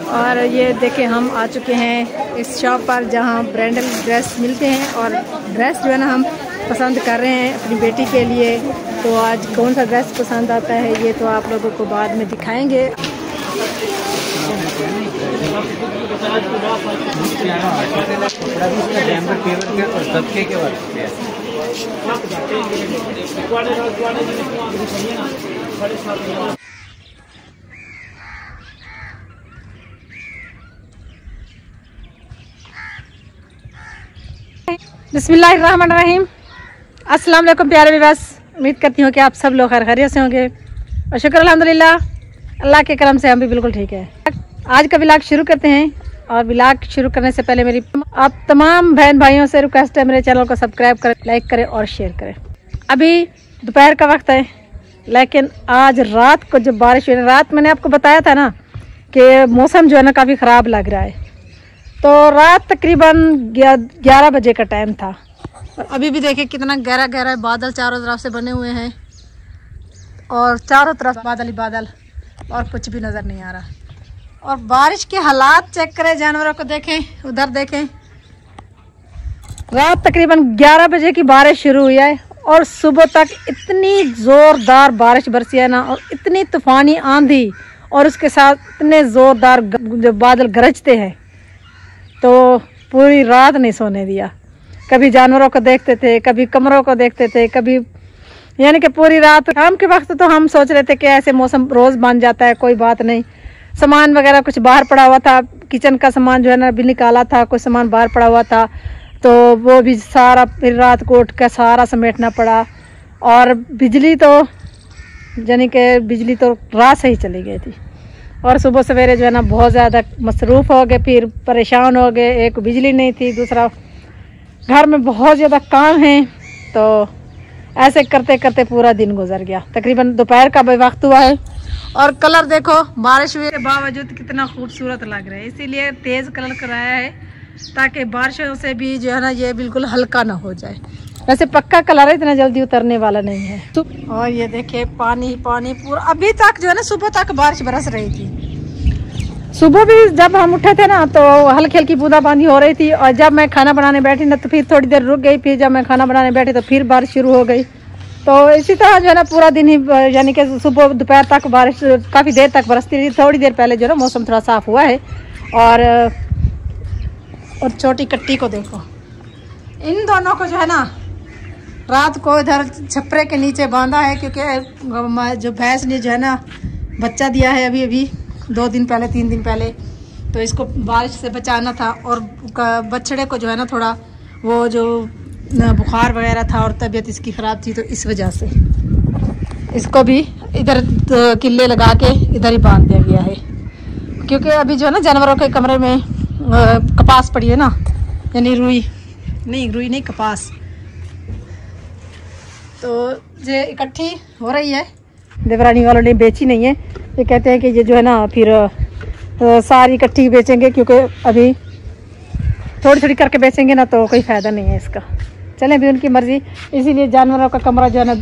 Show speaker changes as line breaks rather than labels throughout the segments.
और ये देखें हम आ चुके हैं इस शॉप पर जहाँ ब्रांडल ड्रेस मिलते हैं और ड्रेस जो है ना हम पसंद कर रहे हैं अपनी बेटी के लिए। तो आज कौन सा ड्रेस पसंद आता है ये तो आप लोगों को बाद में दिखाएंगे। बिस्मिल्लाहिर्रहमानिर्रहीम। अस्सलाम वालेकुम प्यारे व्यूअर्स, उम्मीद करती हूँ कि आप सब लोग खैरियत से होंगे और शुक्र अल्हम्दुलिल्लाह अल्लाह के करम से हम भी बिल्कुल ठीक है। आज का व्लॉग शुरू करते हैं और व्लॉग शुरू करने से पहले मेरी आप तमाम बहन भाइयों से रिक्वेस्ट है मेरे चैनल को सब्सक्राइब करें, लाइक करें और शेयर करें। अभी दोपहर का वक्त है लेकिन आज रात को जब बारिश हुई, रात मैंने आपको बताया था ना कि मौसम जो है ना काफ़ी ख़राब लग रहा है, तो रात तकरीबन 11 बजे का टाइम था और अभी भी देखिए कितना गहरा गहरा बादल चारों तरफ से बने हुए हैं और चारों तरफ बादल ही बादल और कुछ भी नज़र नहीं आ रहा। और बारिश के हालात चेक करें, जानवरों को देखें, उधर देखें। रात तकरीबन 11 बजे की बारिश शुरू हुई है और सुबह तक इतनी ज़ोरदार बारिश बरसी है ना, और इतनी तूफ़ानी आंधी और उसके साथ इतने ज़ोरदार जो बादल गरजते हैं तो पूरी रात नहीं सोने दिया। कभी जानवरों को देखते थे, कभी कमरों को देखते थे, कभी यानी कि पूरी रात। शाम के वक्त तो हम सोच रहे थे कि ऐसे मौसम रोज़ बन जाता है, कोई बात नहीं। सामान वगैरह कुछ बाहर पड़ा हुआ था, किचन का सामान जो है ना भी निकाला था, कुछ सामान बाहर पड़ा हुआ था तो वो भी सारा फिर रात को उठ कर सारा समेटना पड़ा। और बिजली तो यानी कि बिजली तो रात से ही चली गई थी और सुबह सवेरे जो है ना बहुत ज़्यादा मसरूफ़ हो गए, फिर परेशान हो गए। एक बिजली नहीं थी, दूसरा घर में बहुत ज़्यादा काम है, तो ऐसे करते करते पूरा दिन गुजर गया। तकरीबन दोपहर का भी वक्त हुआ है और कलर देखो बारिश हुए के बावजूद कितना खूबसूरत लग रहा है, इसीलिए तेज़ कलर कराया है ताकि बारिशों से भी जो है ना ये बिल्कुल हल्का ना हो जाए। वैसे पक्का कलर है, इतना जल्दी उतरने वाला नहीं है। तो और ये देखिए पानी पानी पूरा अभी तक जो है ना सुबह तक बारिश बरस रही थी। सुबह भी जब हम उठे थे ना तो हल्की हल्की बूंदाबांदी हो रही थी और जब मैं खाना बनाने बैठी ना तो फिर थोड़ी देर रुक गई, फिर जब मैं खाना बनाने बैठी तो फिर बारिश शुरू हो गई। तो इसी तरह जो है ना पूरा दिन ही यानी कि सुबह दोपहर तक बारिश काफ़ी देर तक बरसती रही। थोड़ी देर पहले जो है ना मौसम थोड़ा साफ़ हुआ है। और छोटी कट्टी को देखो, इन दोनों को जो है ना रात को इधर छपरे के नीचे बांधा है क्योंकि जो भैंस ने जो है ना बच्चा दिया है अभी 2 दिन पहले 3 दिन पहले, तो इसको बारिश से बचाना था। और बछड़े को जो है ना थोड़ा वो जो बुखार वगैरह था और तबीयत इसकी ख़राब थी, तो इस वजह से इसको भी इधर किले लगा के इधर ही बांध दिया गया है क्योंकि अभी जो है ना जानवरों के कमरे में कपास पड़ी है ना, यानी रुई नहीं कपास, तो ये इकट्ठी हो रही है। देवरानी वालों ने बेची नहीं है, ये कहते हैं कि ये जो है ना फिर सारी इकट्ठी बेचेंगे क्योंकि अभी थोड़ी थोड़ी करके बेचेंगे ना तो कोई फ़ायदा नहीं है इसका। चलें भी उनकी मर्ज़ी, इसीलिए जानवरों का कमरा जो है ना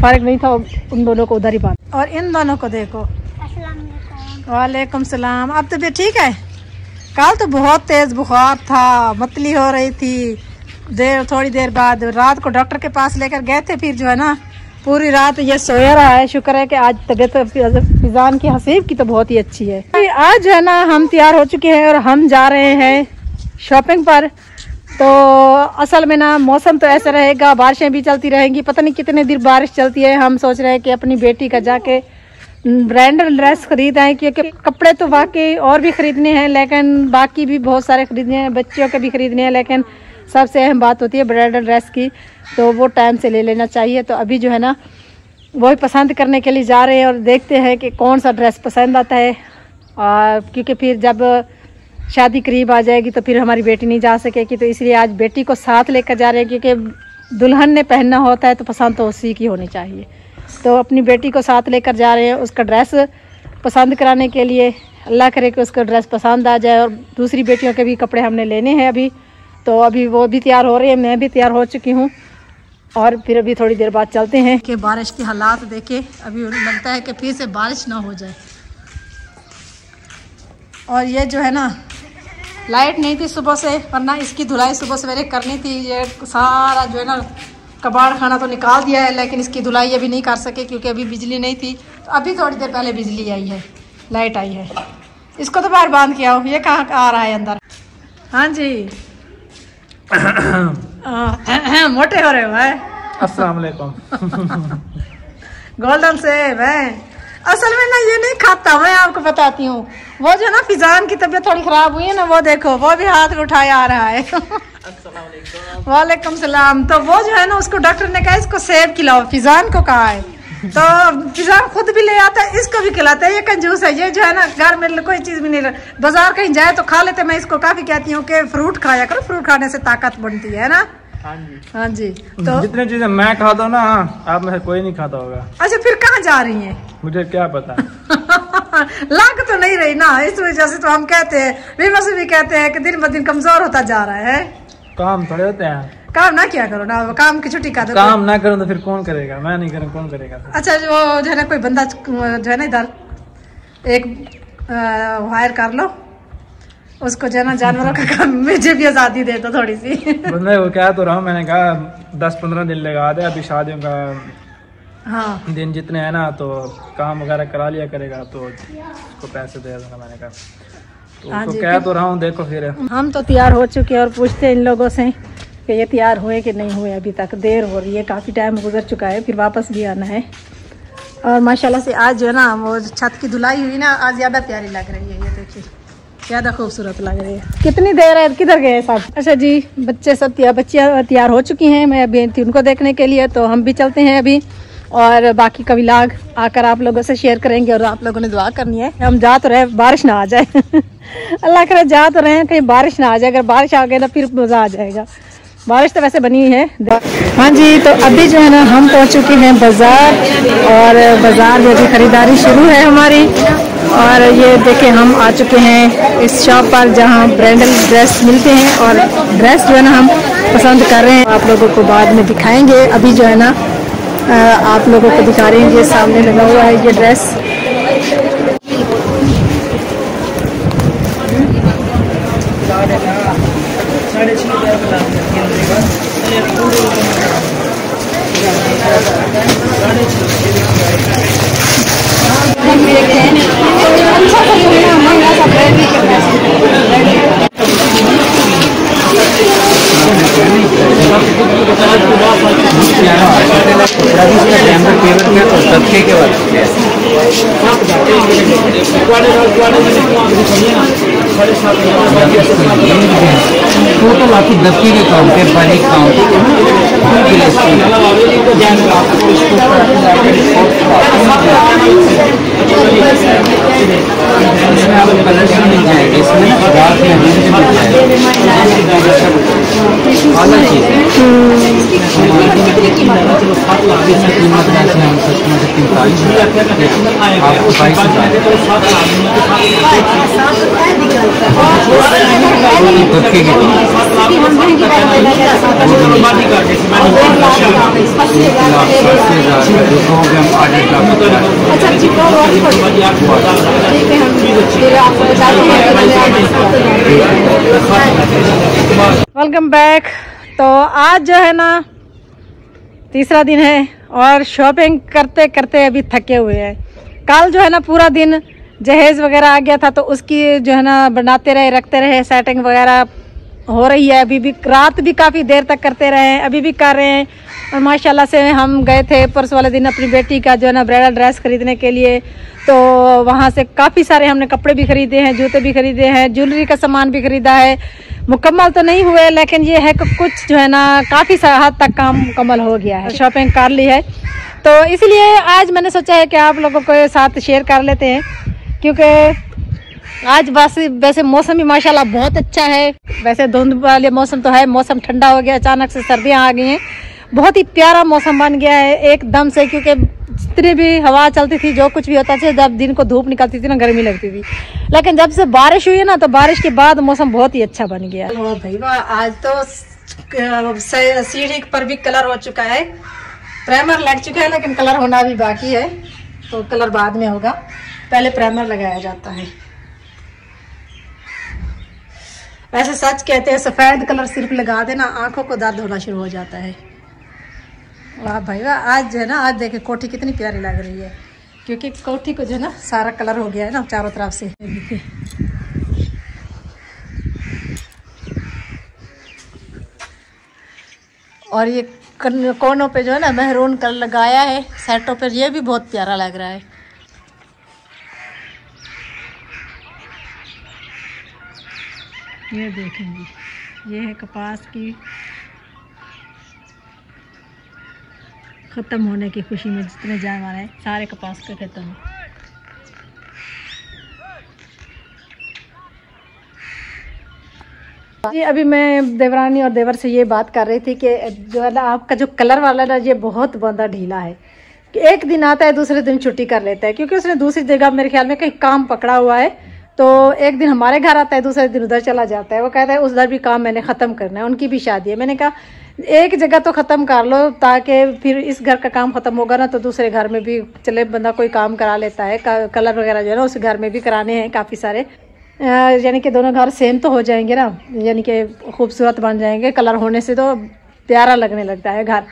फारिग नहीं था, उन दोनों को उधर ही बांध। और इन दोनों को देखो। वालेकुम सलाम। अब तबीयत ठीक है? कल तो बहुत तेज़ बुखार था, मतली हो रही थी। थोड़ी देर बाद रात को डॉक्टर के पास लेकर गए थे, फिर जो है ना पूरी रात ये सोया रहा है। शुक्र है कि आज तबीयत फिजान की हसीब की तो बहुत ही अच्छी है। आज जो है ना हम तैयार हो चुके हैं और हम जा रहे हैं शॉपिंग पर। तो असल में ना मौसम तो ऐसा रहेगा, बारिशें भी चलती रहेंगी, पता नहीं कितने देर बारिश चलती है। हम सोच रहे हैं कि अपनी बेटी का जाके ब्रांडल ड्रेस खरीद आए क्योंकि कपड़े तो वाकई और भी ख़रीदने हैं लेकिन बाकी भी बहुत सारे ख़रीदने हैं, बच्चों के भी ख़रीदने हैं, लेकिन सबसे अहम बात होती है ब्राइडल ड्रेस की, तो वो टाइम से ले लेना चाहिए। तो अभी जो है ना वही पसंद करने के लिए जा रहे हैं और देखते हैं कि कौन सा ड्रेस पसंद आता है। क्योंकि फिर जब शादी करीब आ जाएगी तो फिर हमारी बेटी नहीं जा सकेगी, तो इसलिए आज बेटी को साथ लेकर जा रहे हैं क्योंकि दुल्हन ने पहनना होता है तो पसंद तो उसी की होनी चाहिए। तो अपनी बेटी को साथ लेकर जा रहे हैं उसका ड्रेस पसंद कराने के लिए। अल्लाह करे कि उसका ड्रेस पसंद आ जाए। और दूसरी बेटियों के भी कपड़े हमने लेने हैं अभी, तो अभी वो भी तैयार हो रही है, मैं भी तैयार हो चुकी हूँ और फिर अभी थोड़ी देर बाद चलते हैं कि बारिश के हालात देखे। अभी लगता है कि फिर से बारिश ना हो जाए। और ये जो है ना लाइट नहीं थी सुबह से, वरना इसकी धुलाई सुबह सवेरे करनी थी। ये सारा जो है ना कबाड़ खाना तो निकाल दिया है, लेकिन इसकी धुलाई अभी नहीं कर सके क्योंकि अभी बिजली नहीं थी। तो अभी थोड़ी देर पहले बिजली आई है, लाइट आई है। इसको तो बाहर बांध के आओ, ये कहाँ आ रहा है अंदर। हाँ जी मोटे हो रहे हो भाई।
अस्सलाम वालेकुम।
गोल्डन से मैं असल में ना ये नहीं खाता, मैं आपको बताती हूँ। वो जो ना फिजान की तबीयत थोड़ी खराब हुई है ना, वो देखो वो भी हाथ उठाया आ रहा है। वालेकुम सलाम। तो वो जो है ना उसको डॉक्टर ने कहा इसको सेब खिलाओ, फिजान को कहा है। तो फिजान खुद भी ले आता है, इसको भी खिलाता है। ये कंजूस है, ये जो है ना घर में कोई चीज भी नहीं, बाजार कहीं जाए तो खा लेते। मैं इसको काफी कहती हूँ कि फ्रूट खाया करो, फ्रूट खाने से ताकत बनती है ना। हाँ जी। तो
जितनी चीजें मैं खाता हूँ ना आप में से कोई नहीं खाता होगा।
अच्छा फिर कहाँ जा रही हैं?
मुझे क्या पता।
लग तो नहीं रही ना, इस वजह से तो हम कहते हैं, बीमा से भी कहते हैं कि दिन ब दिन कमजोर होता जा रहा है।
काम थोड़े होते हैं।
काम ना क्या करो ना, काम की छुट्टी का दो।
काम ना करूँ तो फिर कौन करेगा? मैं नहीं करूँ कौन करेगा?
अच्छा जो है ना कोई बंदा जो है ना इधर एक हायर कर लो, उसको जो है ना जानवरों का काम, मुझे भी आजादी दे दो थोड़ी सी।
बंदे को क्या तो रहा, मैंने कहा 10-15 दिन लगा दे, अभी शादियों का
हाँ
दिन जितने हैं ना तो काम वगैरह करा लिया करेगा तो उसको पैसे दे दूंगा। मैंने कहा तो उसको कह तो रहा हूँ, देखो फिर। हम
तो तैयार हो चुके हैं और पूछते हैं इन लोगों से कि ये तैयार हुए कि नहीं हुए। अभी तक देर हो रही है, काफ़ी टाइम गुजर चुका है, फिर वापस भी आना है। और माशाल्लाह से आज जो है ना वो छत की धुलाई हुई ना, आज ज़्यादा प्यारी लग रही है। ये देखिए ज़्यादा खूबसूरत लग रही है। कितनी देर है, किधर गए सब? अच्छा जी बच्चे सब बच्चियाँ तैयार हो चुकी हैं, मैं अभी थी उनको देखने के लिए। तो हम भी चलते हैं अभी, और बाकी का व्लॉग आकर आप लोगों से शेयर करेंगे। और आप लोगों ने दुआ करनी है, हम जा तो रहे, बारिश ना आ जाए। अल्लाह करे जा तो रहे, कहीं बारिश ना आ जाए। अगर बारिश आ गई तो फिर मज़ा आ जाएगा। बारिश तो वैसे बनी है। हाँ जी, तो अभी जो है ना हम पहुँच चुके हैं बाज़ार, और बाज़ार में भी ख़रीदारी शुरू है हमारी। और ये देखें हम आ चुके हैं इस शॉप पर जहाँ ब्रांडल ड्रेस मिलते हैं, और ड्रेस जो है ना हम पसंद कर रहे हैं, आप लोगों को बाद में दिखाएंगे। अभी जो है ना आप लोगों को दिखा रहे हैं, ये सामने लगा हुआ है ये ड्रेस।
टोटल आपकी दफ्ती के काउंट है, बारीक काउंट इसमें आपको कलर मिल जाएंगे, इसमें डार्क में मिल जाएगा। अलग चीज़ है कीमत जैसे हम सकते हैं 45 आपको 22,000 दफ्ती के
वेलकम बैक। तो आज जो है ना तीसरा दिन है, और शॉपिंग करते करते अभी थके हुए हैं। कल जो है ना पूरा दिन जहेज वगैरह आ गया था, तो उसकी जो है ना बनाते रहे, रखते रहे, सेटिंग वगैरह हो रही है। अभी भी रात भी काफ़ी देर तक करते रहे हैं, अभी भी कर रहे हैं। और माशाल्लाह से हम गए थे परसों वाले दिन अपनी बेटी का जो है ना ब्राइडल ड्रेस खरीदने के लिए। तो वहाँ से काफ़ी सारे हमने कपड़े भी खरीदे हैं, जूते भी खरीदे हैं, ज्वेलरी का सामान भी खरीदा है। मुकम्मल तो नहीं हुए, लेकिन ये है कि कुछ जो है ना काफ़ी हद तक काम मुकम्मल हो गया है, शॉपिंग कर ली है। तो इसलिए आज मैंने सोचा है कि आप लोगों के साथ शेयर कर लेते हैं, क्योंकि आज बस वैसे मौसम भी माशाल्लाह बहुत अच्छा है। वैसे धुंध वाले मौसम तो है, मौसम ठंडा हो गया, अचानक से सर्दियाँ आ गई हैं, बहुत ही प्यारा मौसम बन गया है एकदम से। क्योंकि जितनी भी हवा चलती थी, जो कुछ भी होता था, जब दिन को धूप निकलती थी ना गर्मी लगती थी, लेकिन जब से बारिश हुई है ना तो बारिश के बाद मौसम बहुत ही अच्छा बन गया। ओ भाई वाह, आज तो सीढ़ी पर भी कलर हो चुका है, प्राइमर लग चुका है, लेकिन कलर होना भी बाकी है। तो कलर बाद में होगा, पहले प्राइमर लगाया जाता है। वैसे सच कहते हैं सफेद कलर सिर्फ लगा देना आंखों को दर्द होना शुरू हो जाता है। वाह भाई वाह, आज जो है ना, आज देखे कोठी कितनी प्यारी लग रही है, क्योंकि कोठी को जो है ना सारा कलर हो गया है ना चारों तरफ से। और ये कोनों पे जो है ना मेहरून कलर लगाया है सेटों पर, ये भी बहुत प्यारा लग रहा है। ये देखेंगे, ये है कपास की ख़त्म होने की खुशी में जितने जानवर हैं सारे कपास के खेतों में। जी अभी मैं देवरानी और देवर से ये बात कर रही थी कि जो है ना आपका जो कलर वाला ना ये बहुत बंदा ढीला है कि एक दिन आता है दूसरे दिन छुट्टी कर लेता है, क्योंकि उसने दूसरी जगह मेरे ख्याल में कहीं काम पकड़ा हुआ है। तो एक दिन हमारे घर आता है, दूसरे दिन उधर चला जाता है। वो कहता है उधर भी काम मैंने ख़त्म करना है, उनकी भी शादी है। मैंने कहा एक जगह तो ख़त्म कर लो ताकि फिर इस घर का काम ख़त्म होगा ना तो दूसरे घर में भी चले बंदा कोई काम करा लेता है। कलर वगैरह जो है ना उस घर में भी कराने हैं काफ़ी सारे, यानी कि दोनों घर सेम तो हो जाएंगे ना, यानी कि खूबसूरत बन जाएंगे। कलर होने से तो प्यारा लगने लगता है घर।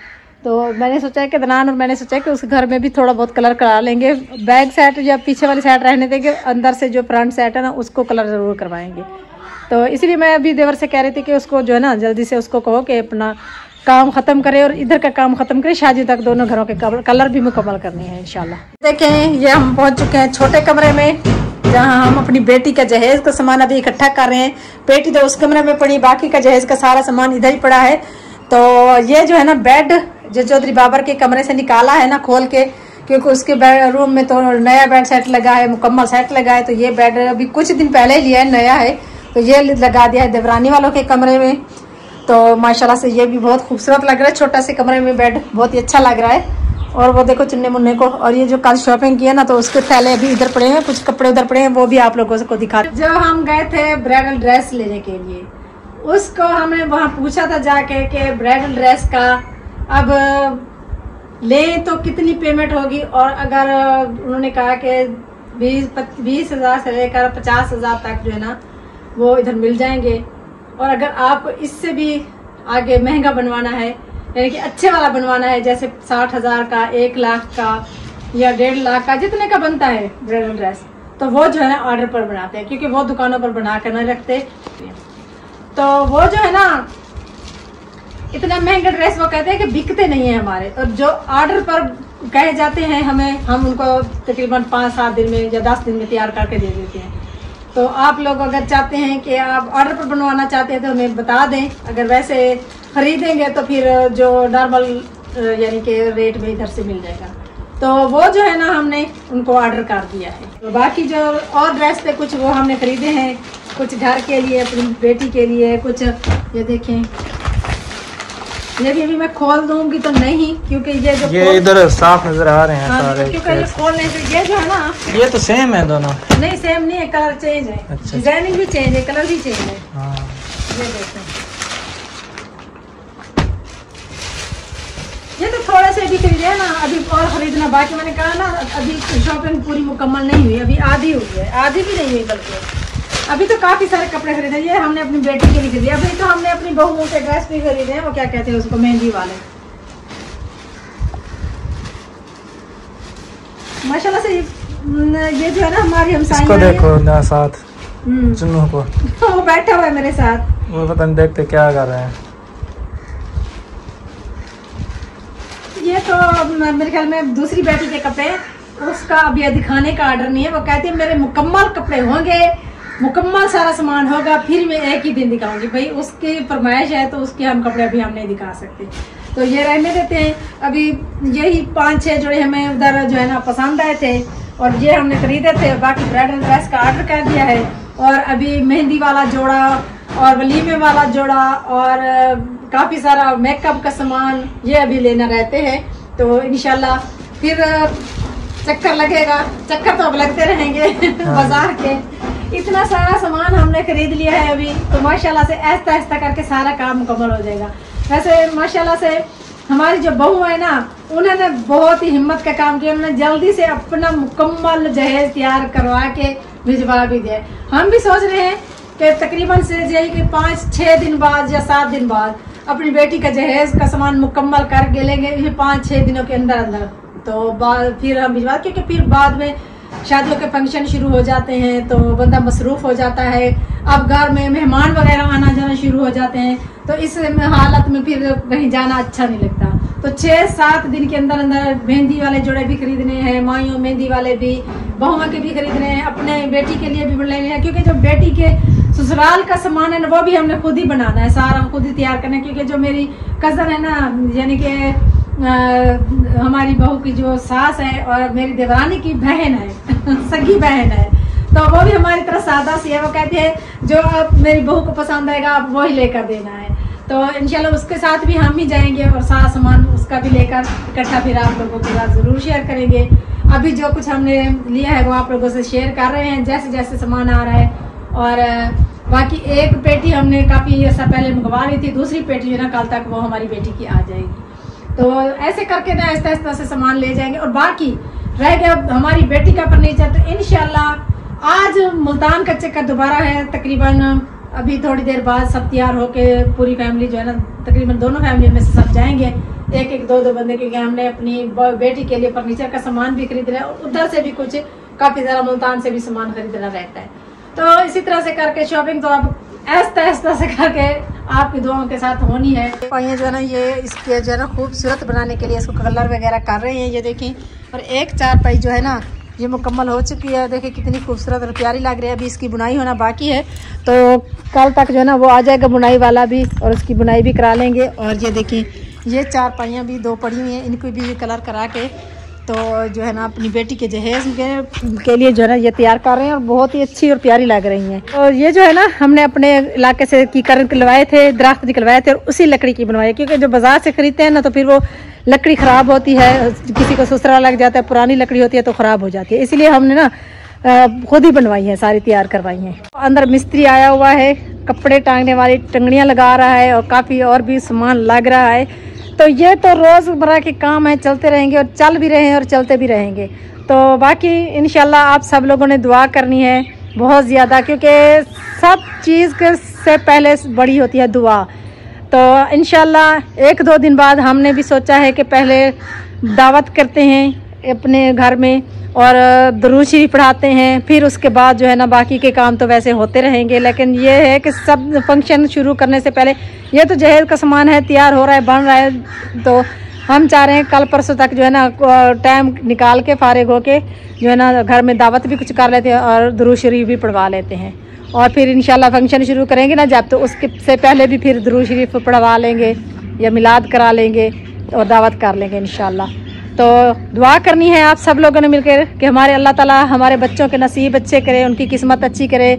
तो मैंने सोचा है कि दनान और मैंने सोचा है कि उस घर में भी थोड़ा बहुत कलर करा लेंगे। बैक साइड या पीछे वाली साइड रहने देंगे, अंदर से जो फ्रंट साइड है ना उसको कलर ज़रूर करवाएंगे। तो इसलिए मैं अभी देवर से कह रही थी कि उसको जो है ना जल्दी से उसको कहो कि अपना काम ख़त्म करे और इधर का काम ख़त्म करे, शादी तक दोनों घरों के कलर भी मुकम्मल करने हैं इंशाल्लाह। देखें ये हम पहुँच चुके हैं छोटे कमरे में, जहाँ हम अपनी बेटी का जहेज का सामान अभी इकट्ठा कर रहे हैं। बेटी तो उस कमरे में पड़ी, बाकी का जहेज का सारा सामान इधर ही पड़ा है। तो ये जो है ना बेड जो चौधरी बाबर के कमरे से निकाला है ना खोल के, क्योंकि उसके रूम में तो नया बेड सेट लगा है, मुकम्मल सेट लगा है। तो ये बेड अभी कुछ दिन पहले लिया है, नया है, तो ये लगा दिया है देवरानी वालों के कमरे में। तो माशाल्लाह से ये भी बहुत खूबसूरत लग रहा है, छोटा से कमरे में बेड बहुत ही अच्छा लग रहा है। और वो देखो चुन्ने मुन्ने को, और ये जो कल शॉपिंग किया ना तो उसके थैले अभी इधर पड़े हैं, कुछ कपड़े उधर पड़े हैं, वो भी आप लोगों को दिखा। जब हम गए थे ब्राइडल ड्रेस लेने के लिए, उसको हमने वहाँ पूछा था जाके कि ब्राइडल ड्रेस का अब लें तो कितनी पेमेंट होगी, और अगर उन्होंने कहा कि 20,000 से लेकर 50,000 तक जो है ना वो इधर मिल जाएंगे। और अगर आपको इससे भी आगे महंगा बनवाना है, यानी कि अच्छे वाला बनवाना है, जैसे 60,000 का, 1 लाख का या 1.5 लाख का, जितने का बनता है ब्राइडल ड्रेस, तो वो जो है ना ऑर्डर पर बनाते हैं, क्योंकि वो दुकानों पर बना कर नहीं रखते। तो वो जो है ना इतना महंगा ड्रेस वो कहते हैं कि बिकते नहीं है हमारे, और जो ऑर्डर पर कहे जाते हैं हमें, हम उनको तकरीबन 5-7 दिन में या 10 दिन में तैयार करके दे देते हैं। तो आप लोग अगर चाहते हैं कि आप ऑर्डर पर बनवाना चाहते हैं तो हमें बता दें, अगर वैसे खरीदेंगे तो फिर जो नॉर्मल यानी कि रेट में इधर से मिल जाएगा। तो वो जो है ना हमने उनको ऑर्डर कर दिया है। तो बाकी जो और ड्रेस थे कुछ वो हमने खरीदे हैं, कुछ घर के लिए, अपनी बेटी के लिए, कुछ ये देखें, ये भी अभी मैं खोल दूंगी तो नहीं, क्योंकि ये
इधर साफ नजर आ रहे हैं सारे,
क्योंकि ये खोलने से ये जो है ना
ये तो सेम है दोनों। नहीं
सेम नहीं है, कलर चेंज है,
अच्छा।
डिजाइनिंग भी चेंज है, कलर भी चेंज है।
हाँ।
ये देखें, ये तो थोड़े से भी खरीदे ना, अभी और खरीदना बाकी। मैंने कहा ना अभी शॉपिंग पूरी मुकम्मल नहीं हुई, अभी आधी हुई है, आधी भी नहीं हुई बल्कि अभी तो काफी सारे कपड़े खरीदे। ये हमने अपनी बेटी के लिए खरीदे, अभी तो हमने अपनी बहुओं के ड्रेस भी खरीदे हैं, वो क्या कहते हैं उसको, मेहंदी वाले। माशाल्लाह से ये जो है ना हमारी हमसाइयां हैं,
देखो ना साथ चुन्नू को
वो बैठा हुआ है मेरे साथ,
वो पता नहीं देखते क्या कर रहे हैं।
ये तो मेरे ख्याल में दूसरी बेटी के कपड़े, उसका अभी दिखाने का ऑर्डर नहीं है। वो कहती है मेरे मुकम्मल कपड़े होंगे, मुकम्मल सारा सामान होगा, फिर मैं एक ही दिन दिखाऊंगी। भाई उसकी फरमाइश है तो उसके हम कपड़े अभी हम नहीं दिखा सकते, तो ये रहने देते हैं। अभी यही 5-6 जोड़े हमें उधर जो है ना पसंद आए थे और ये हमने खरीदे थे। बाकी ब्राइडल ड्रेस का ऑर्डर कर दिया है, और अभी मेहंदी वाला जोड़ा और वलीमे वाला जोड़ा और काफ़ी सारा मेकअप का सामान ये अभी लेना रहते हैं। तो इंशाल्लाह फिर चक्कर लगेगा, चक्कर तो अब लगते रहेंगे बाजार के। इतना सारा सामान हमने खरीद लिया है अभी, तो माशाल्लाह से ऐसा ऐसा करके सारा काम मुकम्मल हो जाएगा। वैसे माशाल्लाह से हमारी जो बहू है ना, उन्होंने बहुत ही हिम्मत का काम किया, उन्होंने जल्दी से अपना मुकम्मल जहेज तैयार करवा के भिजवा भी दिया। हम भी सोच रहे हैं कि तकरीबन से यही कि 5-6 दिन बाद या 7 दिन बाद अपनी बेटी का जहेज का सामान मुकम्मल कर गेलेंगे, 5-6 दिनों के अंदर अंदर। तो फिर हम भिजवा, क्योंकि फिर बाद में शादियों के फंक्शन शुरू हो जाते हैं तो बंदा मसरूफ हो जाता है, अब घर में मेहमान वगैरह आना जाना शुरू हो जाते हैं, तो इस हालत में फिर कहीं जाना अच्छा नहीं लगता। तो 6-7 दिन के अंदर अंदर मेहंदी वाले जोड़े भी खरीदने हैं, माइयों मेहंदी वाले भी, बहुओं के भी खरीदने हैं, अपने बेटी के लिए भी लेने हैं, क्योंकि जो बेटी के ससुराल का सामान है ना वो भी हमने खुद ही बनाना है, सारा खुद ही तैयार करना है। क्योंकि जो मेरी कजन है ना, यानी कि हमारी बहू की जो सास है और मेरी देवरानी की बहन है सगी बहन है, तो वो भी हमारी तरह सादा सी है। वो कहती है जो आप मेरी बहू को पसंद आएगा आप वही लेकर देना है। तो इंशाल्लाह उसके साथ भी हम ही जाएंगे और सारा सामान उसका भी लेकर इकट्ठा फिर आप लोगों के साथ जरूर शेयर करेंगे। अभी जो कुछ हमने लिया है वो आप लोगों से शेयर कर रहे हैं जैसे जैसे सामान आ रहा है। और बाकी एक पेटी हमने काफ़ी ऐसा पहले मंगवा ली थी, दूसरी पेटी जो ना कल तक वो हमारी बेटी की आ जाएगी। तो ऐसे करके ना आहिस्ता आहिस्ता से सामान ले जाएंगे। और बाकी रह गया हमारी बेटी का फर्नीचर, तो इंशाल्लाह आज मुल्तान का चक्कर दोबारा है। तकरीबन अभी थोड़ी देर बाद सब तैयार होके पूरी फैमिली जो है ना, तकरीबन दोनों फैमिली में से सब जाएंगे, एक दो बंदे, क्योंकि हमने अपनी बेटी के लिए फर्नीचर का सामान भी खरीदना है और उधर से भी कुछ काफी ज्यादा मुल्तान से भी सामान खरीदना रहता है। तो इसी तरह से करके शॉपिंग तो अब ऐसा ऐसा से करके आपकी दुआओं के साथ होनी है। पाइयाँ जो है ना ये इसके जो है ना खूबसूरत बनाने के लिए इसको कलर वगैरह कर रहे हैं, ये देखें। और एक चारपाई जो है ना ये मुकम्मल हो चुकी है, देखिए कितनी खूबसूरत और प्यारी लग रही है। अभी इसकी बुनाई होना बाकी है, तो कल तक जो है ना वो आ जाएगा बुनाई वाला भी, और उसकी बुनाई भी करा लेंगे। और ये देखिए ये चारपाइयाँ भी 2 पड़ी हुई हैं, इनको भी कलर करा के तो जो है ना अपनी बेटी के जहेज के लिए जो है ना ये तैयार कर रहे हैं और बहुत ही अच्छी और प्यारी लग रही हैं। और ये जो है ना हमने अपने इलाके से कीकर निकलवाए थे, दरख्त निकलवाए थे और उसी लकड़ी की बनवाई, क्योंकि जो बाजार से खरीदते हैं ना तो फिर वो लकड़ी ख़राब होती है, किसी को सुसरा लग जाता है, पुरानी लकड़ी होती है तो ख़राब हो जाती है। इसलिए हमने ना खुद ही बनवाई है, सारी तैयार करवाई हैं। अंदर मिस्त्री आया हुआ है, कपड़े टांगने वाली टंगड़ियाँ लगा रहा है और काफ़ी और भी सामान लग रहा है। तो ये तो रोज़मर्रा के काम है, चलते रहेंगे और चल भी रहे हैं और चलते भी रहेंगे। तो बाकी इंशाल्लाह आप सब लोगों ने दुआ करनी है बहुत ज़्यादा, क्योंकि सब चीज़ से पहले बड़ी होती है दुआ। तो इंशाल्लाह 1-2 दिन बाद हमने भी सोचा है कि पहले दावत करते हैं अपने घर में और दुरूद शरीफ पढ़ाते हैं, फिर उसके बाद जो है ना बाकी के काम तो वैसे होते रहेंगे। लेकिन ये है कि सब फंक्शन शुरू करने से पहले ये तो जहेज का सामान है, तैयार हो रहा है, बन रहा है, तो हम चाह रहे हैं कल परसों तक जो है ना टाइम निकाल के फारिग होके जो है ना घर में दावत भी कुछ कर लेते हैं और दुरूद शरीफ भी पढ़वा लेते हैं। और फिर इंशाल्लाह फंक्शन शुरू करेंगे ना जब, तो उसके से पहले भी फिर दुरूद शरीफ पढ़वा लेंगे या मिलाद करा लेंगे और दावत कर लेंगे इंशाल्लाह। तो दुआ करनी है आप सब लोगों ने मिलकर कि हमारे अल्लाह ताला हमारे बच्चों के नसीब अच्छे करे, उनकी किस्मत अच्छी करे,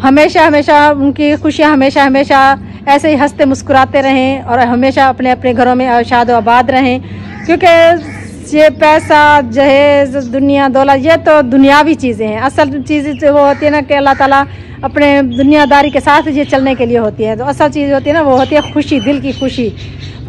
हमेशा हमेशा उनकी खुशियाँ हमेशा हमेशा ऐसे ही हंसते मुस्कुराते रहें और हमेशा अपने अपने घरों में शाद आबाद रहें। क्योंकि ये पैसा जहेज दुनिया दौलत ये तो दुनियावी चीज़ें हैं, असल चीज़ जो वो होती है ना कि अल्लाह ताला अपने दुनियादारी के साथ ये चलने के लिए होती है। तो असल चीज़ होती है ना वो होती है खुशी, दिल की खुशी।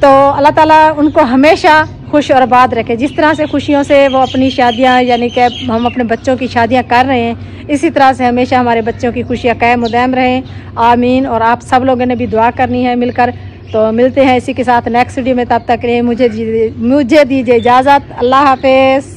तो अल्लाह ताला उनको हमेशा खुश और आबाद रखे। जिस तरह से खुशियों से वो अपनी शादियां यानी कि हम अपने बच्चों की शादियां कर रहे हैं, इसी तरह से हमेशा हमारे बच्चों की खुशियां कायम मुदायम रहें, आमीन। और आप सब लोगों ने भी दुआ करनी है मिलकर। तो मिलते हैं इसी के साथ नेक्स्ट वीडियो में, तब तक मुझे दीजिए इजाज़त। अल्लाह हाफिज़।